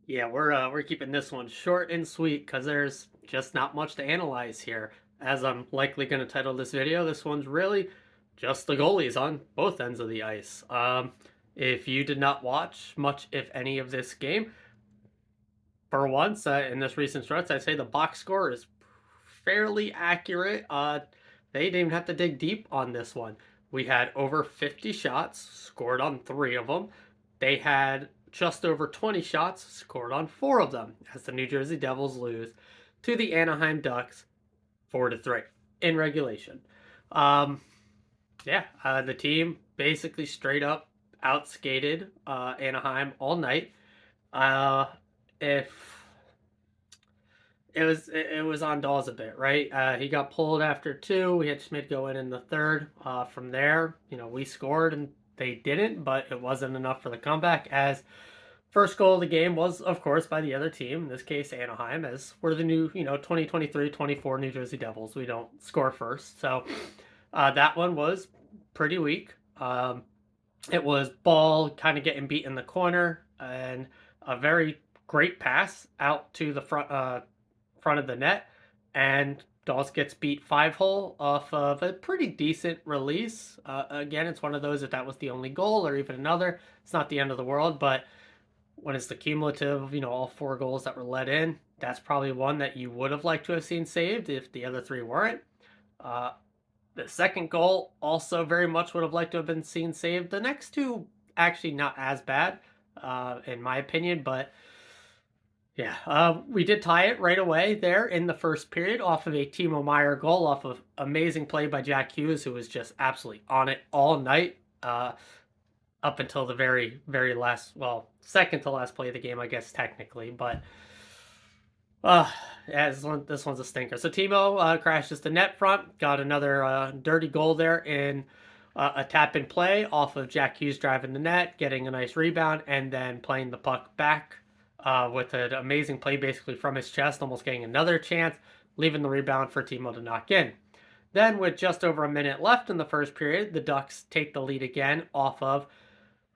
Yeah, we're keeping this one short and sweet because there's just not much to analyze here. As I'm likely going to title this video, this one's really just the goalies on both ends of the ice. If you did not watch much, if any, of this game, for once in this recent stretch, I'd say the box score is fairly accurate. They didn't even have to dig deep on this one. We had over 50 shots, scored on three of them. They had just over 20 shots, scored on four of them, as the New Jersey Devils lose to the Anaheim Ducks 4-3 in regulation. Um, the team basically straight up outskated Anaheim all night. Uh, if it was on Dawes a bit, right? He got pulled after two. We had Schmidt go in the third. From there, we scored and they didn't, but it wasn't enough for the comeback. As first goal of the game was, of course, by the other team. In this case, Anaheim, as we're the new 2023-24 New Jersey Devils. We don't score first, so that one was pretty weak. It was ball kind of getting beat in the corner and a very great pass out to the front of the net, and Dawes gets beat 5-hole off of a pretty decent release. Again, it's one of those, if that was the only goal or even another, it's not the end of the world, but when it's the cumulative, all four goals that were let in, that's probably one that you would have liked to have seen saved if the other three weren't. Uh, the second goal also very much would have liked to have been seen saved. The next two actually not as bad, in my opinion, but yeah, we did tie it right away there in the first period off of a Timo Meyer goal, off of amazing play by Jack Hughes, who was just absolutely on it all night, up until the very, very last, well, second to last play of the game, I guess, technically. But yeah, this one's a stinker. So Timo crashes the net front, got another dirty goal there in a tap and play off of Jack Hughes driving the net, getting a nice rebound, and then playing the puck back with an amazing play basically from his chest, almost getting another chance, leaving the rebound for Timo to knock in. Then, with just over a minute left in the first period, the Ducks take the lead again off of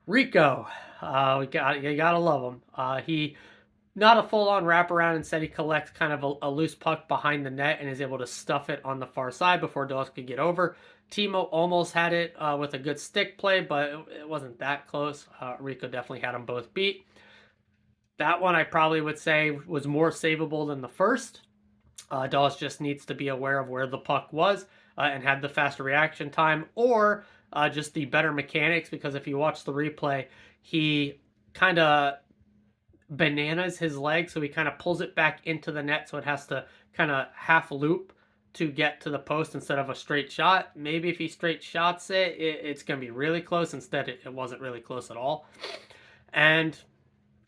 Rico. You gotta love him. He not a full on wraparound. Instead, he collects kind of a loose puck behind the net and is able to stuff it on the far side before Dawes could get over. Timo almost had it with a good stick play, but it wasn't that close. Rico definitely had them both beat. That one I probably would say was more savable than the first. Dawes just needs to be aware of where the puck was and had the faster reaction time, or just the better mechanics, because if you watch the replay, he kind of bananas his leg, so he kind of pulls it back into the net, so it has to kind of half loop to get to the post instead of a straight shot. Maybe if he straight shots it's going to be really close. Instead, it wasn't really close at all. And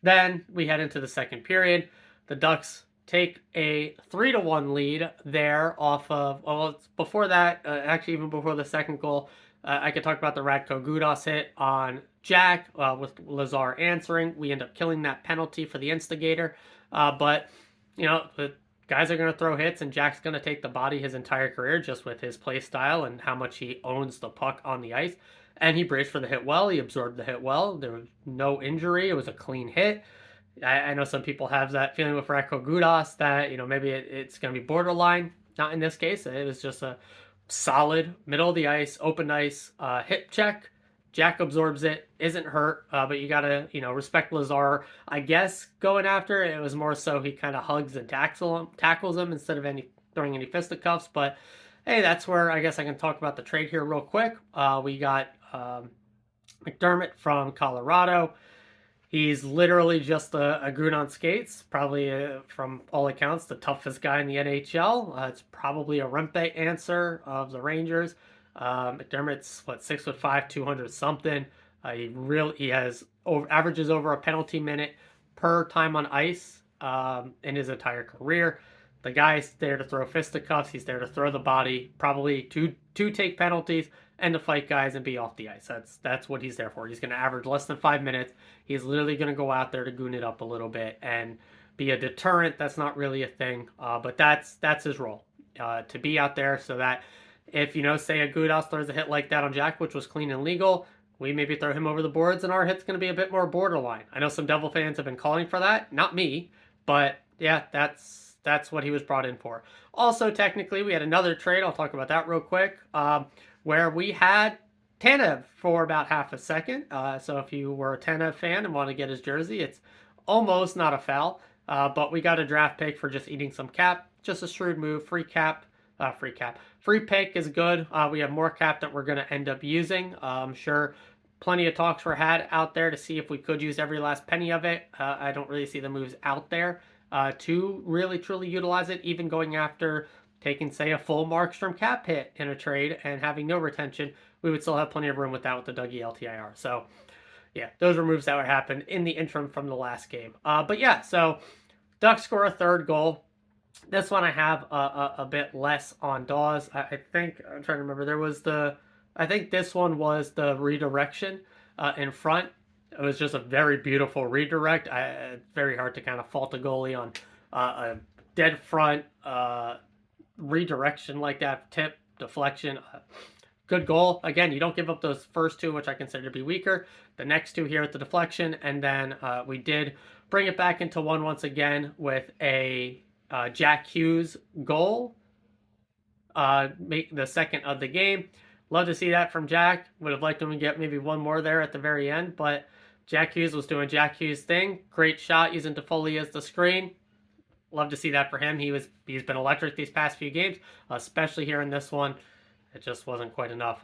then we head into the second period. The Ducks take a 3-1 lead there off of, well, before that, actually even before the second goal, I could talk about the Radko Gudas hit on Jack with Lazar answering. We end up killing that penalty for the instigator. But, the guys are going to throw hits, and Jack's going to take the body his entire career just with his play style and how much he owns the puck on the ice. And he braced for the hit well. He absorbed the hit well. There was no injury. It was a clean hit. I know some people have that feeling with Radko Gudas that, maybe it's going to be borderline. Not in this case. It was just a solid, middle of the ice, open ice, hip check. Jack absorbs it, isn't hurt, but you gotta, respect Lazar. I guess going after it was more so he kind of hugs and tackles him instead of throwing any fisticuffs. But hey, that's where I guess I can talk about the trade here real quick. We got McDermott from Colorado. He's literally just a goon on skates. Probably, from all accounts, the toughest guy in the NHL. It's probably a Rempe answer of the Rangers. McDermott's 6'5", 200 something. He has averages over a penalty minute per time on ice in his entire career. The guy's there to throw fisticuffs. He's there to throw the body, probably to take penalties and to fight guys and be off the ice. That's what he's there for. He's going to average less than 5 minutes. He's literally going to go out there to goon it up a little bit and be a deterrent. That's not really a thing, but that's his role, to be out there so that if, say a Gudas throws a hit like that on Jack, which was clean and legal, we maybe throw him over the boards and our hit's going to be a bit more borderline. I know some Devil fans have been calling for that, not me, but yeah, that's what he was brought in for. Also, technically, we had another trade. I'll talk about that real quick, where we had Tanev for about half a second. So if you were a Tanev fan and want to get his jersey, it's almost not a foul. But we got a draft pick for just eating some cap. Just a shrewd move. Free pick is good. We have more cap that we're going to end up using. I'm sure plenty of talks were had out there to see if we could use every last penny of it. I don't really see the moves out there to really truly utilize it, even going after taking, say, a full Markstrom cap hit in a trade and having no retention. We would still have plenty of room with that with the Dougie LTIR. So, yeah, those were moves that would happen in the interim from the last game. But yeah, so Ducks score a third goal. This one I have a bit less on Dawes. I think, I'm trying to remember, I think this one was the redirection in front. It was just a very beautiful redirect. It's very hard to kind of fault a goalie on a dead front redirection like that, tip, deflection. Good goal. Again, you don't give up those first two, which I consider to be weaker. The next two here at the deflection, and then we did bring it back into one once again with a Jack Hughes goal. Make the second of the game. Love to see that from Jack. Would have liked him to get maybe one more there at the very end, but Jack Hughes was doing Jack Hughes thing. Great shot using Toffoli as the screen. Love to see that for him. He's been electric these past few games, especially here in this one. It just wasn't quite enough.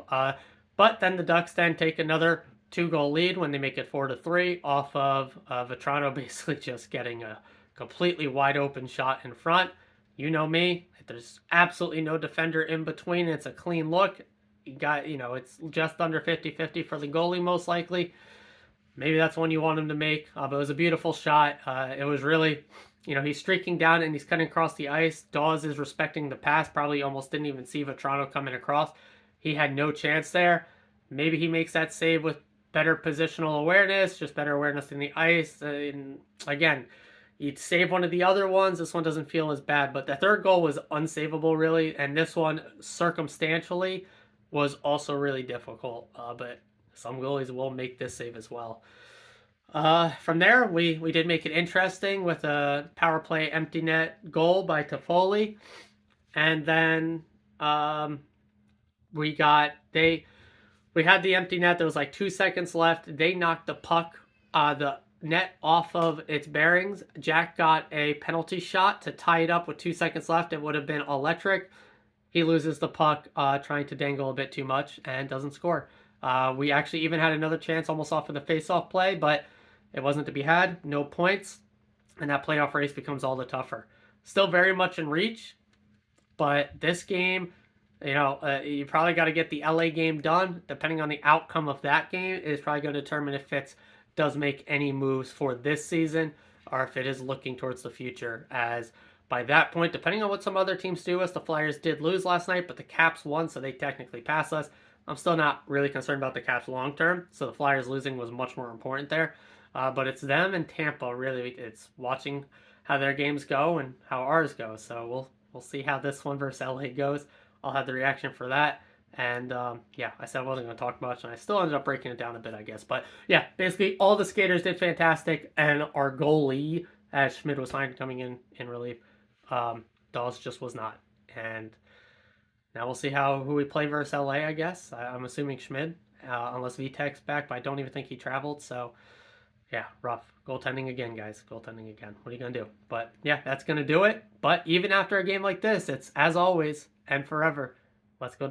But then the Ducks then take another 2-goal lead when they make it 4-3 off of Vetrano basically just getting a completely wide open shot in front. You know me. There's absolutely no defender in between. It's a clean look. You got, it's just under 50-50 for the goalie most likely. Maybe that's one you want him to make. But it was a beautiful shot. It was really, he's streaking down and he's cutting across the ice. Dawes is respecting the pass. Probably almost didn't even see Vetrano coming across. He had no chance there. Maybe he makes that save with better positional awareness, just better awareness in the ice. And again, you'd save one of the other ones. This one doesn't feel as bad. But the third goal was unsavable, really. And this one, circumstantially, was also really difficult. But some goalies will make this save as well. From there, we did make it interesting with a power play empty net goal by Toffoli. And then we had the empty net. There was like 2 seconds left. They knocked the puck, the net off of its bearings. Jack got a penalty shot to tie it up with 2 seconds left. It would have been electric. He loses the puck trying to dangle a bit too much and doesn't score. We actually even had another chance almost off of the face-off play, but it wasn't to be had. No points. And that playoff race becomes all the tougher. Still very much in reach, but this game, you probably got to get the LA game done. Depending on the outcome of that game, it is probably going to determine if Fitz does make any moves for this season or if it is looking towards the future. As by that point, depending on what some other teams do, as the Flyers did lose last night, but the Caps won, so they technically pass us. I'm still not really concerned about the Caps long term, so the Flyers losing was much more important there. But it's them and Tampa, really. It's watching how their games go and how ours go. So we'll see how this one versus LA goes. I'll have the reaction for that. And yeah, I said I wasn't going to talk much, and I still ended up breaking it down a bit, I guess. But yeah, basically all the skaters did fantastic, and our goalie, as Schmid was fine coming in relief, Dawes just was not. And now we'll see who we play versus LA, I guess. I'm assuming Schmid, unless Vitek's back, but I don't even think he traveled. So yeah, rough. Goaltending again, guys. Goaltending again. What are you going to do? But yeah, that's going to do it. But even after a game like this, it's, as always and forever, let's go.